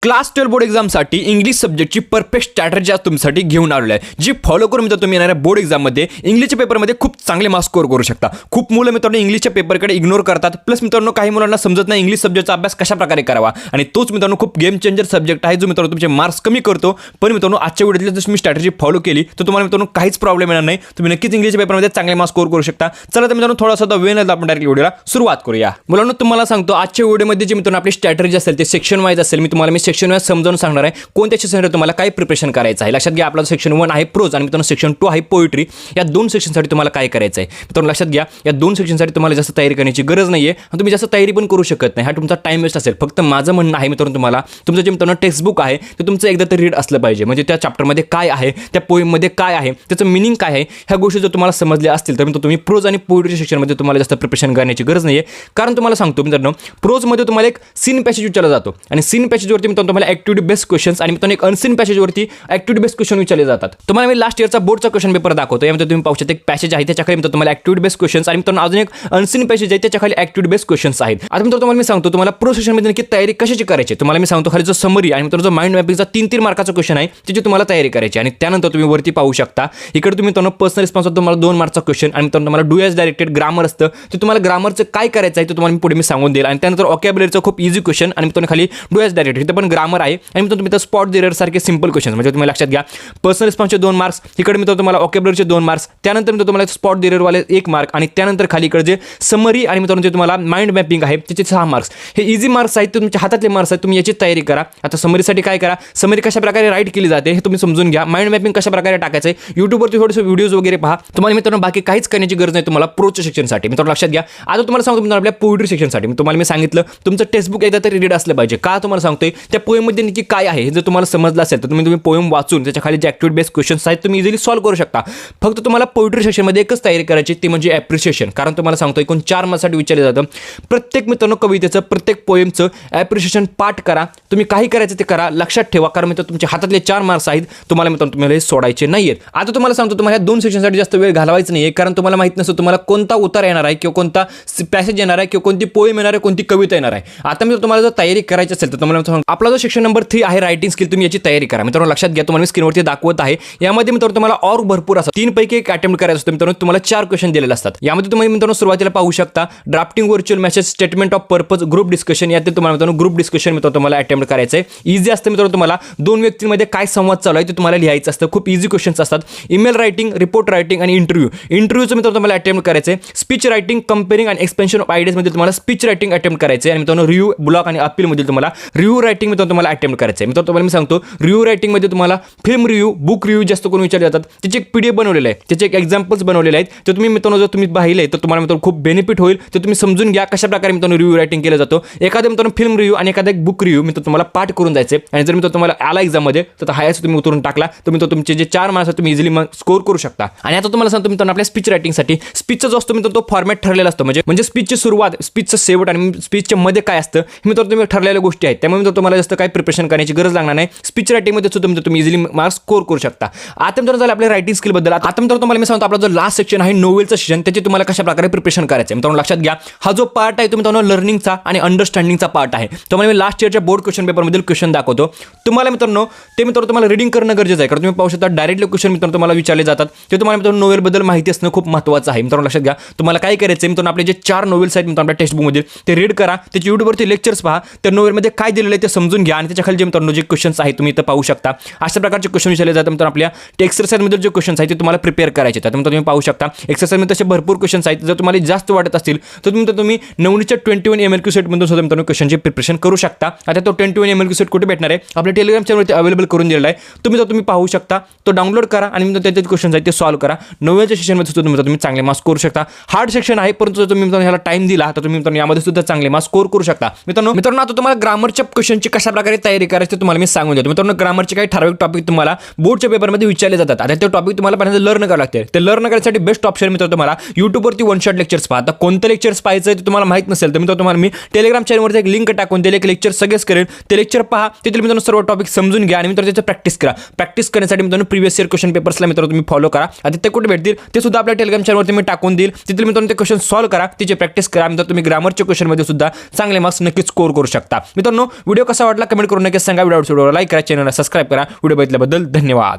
Class 12 board एक्झामसाठी English सब्जेक्टची perfect strategy आज तुमच्यासाठी घेऊन आलेलो आहे, जी फॉलो करून मित्रांनो तुम्ही येणाऱ्या बोर्ड एक्झाममध्ये इंग्लिशच्या पेपरमध्ये खूप चांगले मार्क्स स्कोर करू शकता. खूप मुलं मित्रांनो इंग्लिशच्या पेपरकडे इग्नोर करतात. प्लस मित्रांनो काही मुलांना समजत नाही इंग्लिश सब्जेक्टचा अभ्यास कशा प्रकारे करावा, आणि तोच मित्रांनो खूप गेम चेंजर सब्जेक्ट आहे, जो मित्रांनो तुमचे मार्क्स कमी करतो. पण मित्रांनो आजच्या व्हिडिओतली जर तुम्ही स्ट्रॅटेजी फॉलो केली तर तुम्हाला मित्रांनो काहीच प्रॉब्लेम येणार नाही. तुम्ही नक्कीच इंग्लिशच्या पेपरमध्ये चांगले मार्क्स स्कोर करू शकता. चला तर मित्रांनो थोडासा वेळ न आपण डायरेक्ट व्हिडिओला सुरुवात करूया. मुलांनो तुम्हाला सांगतो आजच्या व्हिडिओमध्ये जे मित्रांनो आपली स्ट्रॅटेजी असेल ते सेक्शन वाईज असेल. मी सेक्शन वाईज समजावून सांगणार आहे कोणत्या सेक्शनसाठी तुम्हाला काय प्रिपरेशन करायचं आहे. लक्षात घ्या, आपला सेक्शन 1 आहे प्रोज आणि मित्रांनो सेक्शन 2 आहे पोएट्री. या दोन सेक्शनसाठी तुम्हाला काय करायचं आहे मित्रांनो लक्षात घ्या. या दोन सेक्शनसाठी तुम्हाला जास्त तयारी करण्याची गरज नाहीये आणि तुम्ही जास्त तयारी पण करू शकत नाही. हा तुमचा टाइम वेस्ट असेल. फक्त माझं म्हणणं आहे मित्रांनो, तुम्हाला तुमचं जे मित्रांनो टेक्स्टबुक आहे ते तुमचं एकदा तरी रीड असलं पाहिजे. म्हणजे त्या चॅप्टरमध्ये काय आहे, त्या पोएममध्ये काय आहे, त्याचं मिनिंग काय आहे, ह्या गोष्टी जर तुम्हाला समजल्या असतील तर तुम्ही प्रोज आणि पोएट्री सेक्शनमध्ये तुम्हाला जास्त प्रिपरेशन करण्याची गरज नाहीये. कारण तुम्हाला सांगतो मित्रांनो, प्रोजमध्ये तुम्हाला एक सीन पॅसेज विचारला जातो आणि सीन पॅसेजवरती मित्रांनो तुम्हाला ॲक्टिव्हिटी बेस्ड क्वेश्चन्स आणि मित्रांनो एक अनसीन पॅसेजवरती ॲक्टिव्हिटी बेस्ड क्वेश्चन विचारले जातात. तुम्हाला मी लास्ट इयरचा बोर्डचा क्वेश्चन पेपर दाखवतो. यामध्ये तुम्ही पाहू शकता एक पॅसेज आहे, त्याच्या खाली तुम्हाला ॲक्टिव्हिटी बेस्ड क्वेश्चन्स आणि मित्रांनो अजून एक अनसीन पॅसेज आहे, त्याच्या खाली ॲक्टिव्हिटी बेस्ड क्वेश्चन्स आहेत. आता मित्रांनो तुम्हाला मी सांगतो तुम्हाला प्रो सेक्शनमध्ये नक्की तयारी कशाची करायची. तुम्हाला मी सांगतो खाली जो समरी आणि मित्रांनो जो माइंड मॅपिंगचा 3 मार्काचा क्वेश्चन आहे त्याची तुम्हाला तयारी करायची. आणि त्यानंतर तुम्ही वरती पाहू शकता इकडे तुम्ही मित्रांनो पर्सनल रिस्पॉन्स तुम्हाला 2 मार्कचा क्वेश्चन आणि मित्रांनो तुम्हाला डू एज डायरेक्टेड ग्रामर असतं. ते तुम्हाला ग्रामरचं काय करायचं आहे ते तुम्हाला पुढे मी सांगून देईल. आणि त्यानंतर वोकॅब्युलरीचं खूप इझी क्वेश्चन आणि मित्रांनो खाली डू एज डायरेक्टेड इथे पण ग्रामर आहे आणि मित्रांनो तुम्ही स्पॉट दिअर सारखे सिंपल क्वेश्चन. म्हणजे तुम्ही लक्षात घ्या, पर्सनल रिस्पॉन्सचे 2 मार्क्स, इकडे मित्रांनो तुम्हाला वोकॅब्युलरीचे 2 मार्क्स, त्यानंतर मित्रांनो तुम्हाला स्पॉट दिअर वाले 1 मार्क आणि त्यानंतर खाली इकडे जे समरी आणि मित्रांनो जे तुम्हाला माइंड मॅपिंग आहे त्याचे 6 मार्क्स. हे इझी मार्क्स आहेत, ते तुमच्या हातातले मार्क्स आहेत. तुम्ही याची तयारी करा. आता समरीसाठी काय करा, समरी कशा प्रकारे राईट केली जाते हे तुम्ही समजून घ्या. माइंड मॅपिंग कशा प्रकारे टाकायचं आहे यूट्यूबवरती थोडेसे व्हिडिओज वगैरे पहा. तुम्हाला मित्रांनो बाकी काहीच करण्याची गरज नाही तुम्हाला प्रोच्या सेक्शनसाठी. मित्रांनो लक्षात घ्या, आता तुम्हाला सांगतो मित्रांनो आपल्या पोएट्री सेक्शनसाठी तुम्हाला मी सांगितलं तुमचं टेक्स्टबुक एकदा तरी रीड असलं पाहिजे. का तुम्हाला सांगतोय त्या पोएममध्ये नक्की काय आहे हे जर तुम्हाला समजलं असेल तर तुम्ही पोएम वाचून त्याच्या खाली जे ॲक्टिव्हिटी बेस्ड क्वेश्चन्स आहेत तुम्ही इझिली सॉल्व्ह करू शकता. फक्त तुम्हाला पोएट्री सेक्शनमध्ये एकच तयारी करायची, ती म्हणजे ॲप्रिशिएशन. कारण तुम्हाला सांगतो एकूण 4 मार्क्ससाठी विचारलं जातं. प्रत्येक मित्रांनो कवितेचं प्रत्येक पोएमचं ॲप्रिशिएशन पाठ करा. तुम्ही काही करायचं ते करा, लक्षात ठेवा. कारण मित्रांनो तुमच्या हातातले 4 मार्क्स आहेत, तुम्हाला मित्रांनो तुम्हाला हे सोडायचे नाहीयेत. आता तुम्हाला सांगतो तुम्हाला या 2 सेक्शनसाठी जास्त वेळ घालवायचा नाही, कारण तुम्हाला माहित नसतं तुम्हाला कोणता उतार येणार आहे किंवा कोणता पॅसेज येणार आहे किंवा कोणती पोएम येणार आहे, कोणती कविता येणार आहे. आता मी तुम्हाला जर तयारी करायची असेल तर तुम्हाला आपला जो सेक्शन नंबर 3 आहे रायटिंग स्किल, तुम्ही याची तयारी करा. मित्रांनो लक्षात घ्या, तुम्हाला मी स्क्रीनवरती दाखवत आहे. यामध्ये मित्रांनो तुम्हाला और भरपूर असतात. 3 पैकी एक अटेम्प्ट करायचं असतं. मित्रांनो तुम्हाला 4 क्वेश्चन दिलेले असतात. यामध्ये तुम्ही मित्रांनो सुरुवातीला पाहू शकता drafting virtual message, statement of purpose, group discussion. यात तुम्हाला मित्रांनो ग्रुप डिस्कशन मित्रांनो तुम्हाला अटेम्प्ट करायचं आहे. इझी असतं मित्रांनो, तुम्हाला 2 व्यक्तींमध्ये काय संवाद चालू आहे ते तुम्हाला लिहायचं असतं. खूप इझी क्वेश्चन्स असतात. ईमेल रायटिंग, रिपोर्ट रायटिंग आणि इंटरव्ह्यूचं मित्रांनो तुम्हाला अटेम्प्ट करायचं आहे. स्पीच रायटिंग, कंपेअरिंग आणि एक्सपेन्शन ऑफ आयडियाज मध्ये तुम्हाला स्पीच रायटिंग अटेम्प्ट करायचं आहे. आणि मित्रांनो रिव्ह्यू, ब्लॉग आणि अपील मध्ये तुम्हाला रिव्ह्यू रायटिंग मित्रांनो तुम्हाला अटेम्प्ट करायचं आहे. मित्रांनो तुम्हाला मी सांगतो रिव्ह्यू रायटिंग मध्ये तुम्हाला फिल्म रिव्ह्यू, बुक रिव्ह्यू जास्त करून विचारले जातात. त्याचे एक PDF बनवलेले आहे, त्याचे एक एक्झाम्पल्स बनवलेले आहेत. ते तुम्ही मित्रांनो जर तुम्ही पाहिले तर तुम्हाला मित्रांनो खूप बेनिफिट होईल. ते तुम्ही समजून घ्या कशा प्रकारे मित्रांनो रिव्ह्यू रायटिंग केलं जातो. एखाद्या मित्रांनो फिल्म रिव्ह्यू आणि एखादा एक बुक रिव्ह्यू मित्रांनो तुम्हाला पाठ करून जायचे. आणि जर मित्रांनो तुम्हाला आला एक्झाममध्ये तर हायस्ट तुम्ही उतरून टाकला तर मित्रांनो तुमचे जे 4 मार्क्स तुम्ही इझिली स्कोर करू शकता. आणि आता तुम्हाला सांगतो मित्रांनो आपल्या स्पीच रायटिंगसाठी स्पीचचा जो असतो मित्रांनो तो फॉर्मॅट ठरलेला असतो. म्हणजे स्पीचची सुरुवात, स्पीचचं शेवट आणि स्पीचच्या मध्ये काय असतं हे मित्रांनो तुम्ही ठरलेल्या गोष्टी आहेत. त्यामुळे मित्रांनो तुम्हाला जास्त काही प्रिपरेशन करण्याची गरज लागणार नाही. स्पीच रायटिंगमध्ये सुद्धा तुम्ही इझिली मार्क्स स्कोर करू शकता. आता मित्रांनो झालं आपल्या रायटिंग स्किल बद्दल. आता मित्रांनो तुम्हाला मी सांगतो आपला जो लास्ट सेक्शन आहे नोवेलचं सेक्शन, त्याची तुम्हाला कशा प्रकारे प्रिपरेशन करायचं आहे. मित्रांनो लक्षात घ्या, हा जो पार्ट आहे तो मित्रांनो लर्निंगचा आणि अंडरस्टँडिंगचा पार्ट आहे. तुम्हाला मी लास्ट इयरच्या बोर्ड क्वेश्चन पेपरमधील क्वेश्चन दाखवतो. तुम्हाला मित्रांनो तुम्हाला रीडिंग करणं गरजेचं आहे. कारण तुम्ही पाहू शकता डायरेक्टली क्वेश्चन मित्रांनो तुम्हाला विचारले जातात. ते तुम्हाला मित्रांनो नोवेलबद्दल माहिती असणं खूप महत्त्वाचं आहे. मित्रांनो लक्षात घ्या, तुम्हाला काय करायचं आहे मित्रांनो आपले जे 4 नोवेल्स आहेत मित्रांनो आपल्या टेक्स्टबुकमध्ये ते रीड करा. त्याची यूट्यूबवरती लेक्चर्स पहा. त्या नोवेलमध्ये काय दिलेलं आहे ते समजून घ्या आणि त्याच्या खाली जे मित्रांनो जे क्वेश्चन्स आहेत तुम्ही इथं पाहू शकता. अशा प्रकारचे क्वेश्चन विचारले जातात. मित्रांनो आपल्या एक्सरसाइजमध्ये जे क्वेश्चन्स आहेत ते तुम्हाला प्रिपेअर करायचे आहेत. तुम्ही पाहू शकता एक्सरसाइजमध्ये तसे भरपूर क्वेश्चन्स आहेत. जर तुम्हाला जास्त वाटत असतील तर तुम्ही 9च्या 21 MLQ सेटमधून सुद्धा मित्रांनो क्वेश्चनची प्रिपरेशन करू शकता. आता तो 21 MLQ सेट कुठे भेटणार आहे, आपल्या टेलिग्राम चॅनलवरती अवेलेबल करून दिलेला आहे. तुम्ही पाहू शकता, तो डाउनलोड करा आणि त्याचे क्वेश्चन्स आहेत ते सॉल्व्ह करा. 9व्या सेशनमध्ये सुद्धा तुम्ही चांगले मार्क्स करू शकता. हार्ड सेक्शन आहे, परंतु जर तुम्ही मित्रांनो ह्याला टाइम दिला तर तुम्ही मित्रांनो यामध्ये सुद्धा चांगले मार्क्स स्कोर करू शकता. मित्रांनो आता तुम्हाला ग्रामरच्या क्वेश्चनची कशा प्रकारे तयारी करायची ते तुम्हाला मी सांगून देतो. मित्रांनो ग्रामरचे काही ठराविक टॉपिक तुम्हाला बोर्डच्या पेपरमध्ये विचारले जातात. आता ते टॉपिक तुम्हाला पहिल्यांदा लर्न करावं लागते. ते लर्न करण्यासाठी बेस्ट ऑप्शन मित्रांनो तुम्हाला यूट्यूबवरती 1 शॉट लेक्चर्स पहा. आता कोणतं लेक्चर्स पाहायचं ते तुम्हाला माहित नसेल तर मित्रांनो तुम्हाला मी टेलिग्राम चॅनलवरती एक लिंक टाकून दिले, एक लेक्चर सगळेच करेल. ते लेक्चर पहा, तिथे मित्रांनो सर्व टॉपिक समजून घ्या आणि मित्रांनो त्याचं प्रॅक्टिस करा. प्रॅक्टिस करण्यासाठी मित्रांनो प्रिव्हियस इयर क्वेश्चन पेपर्सला मित्रांनो तुम्ही फॉलो करा. आता ते कुठे भेटतील ते सुद्धा आपल्या टेलिग्राम चॅनलवरती मी टाकून देईल. तिथे मित्रांनो ते क्वेश्चन सॉल्व्ह करा, तिचे प्रॅक्टिस करा. मित्रांनो तुम्ही ग्रामरच्या क्वेश्चनमध्ये सुद्धा चांगले मार्क्स नक्कीच स्कोर करू शकता. मित्रांनो व्हिडिओ कसा वाटला कमेंट करून नक्की सांगा. व्हिडिओ लाईक करा, चॅनलला सबस्क्राईब करा. व्हिडिओ बघितल्याबद्दल धन्यवाद.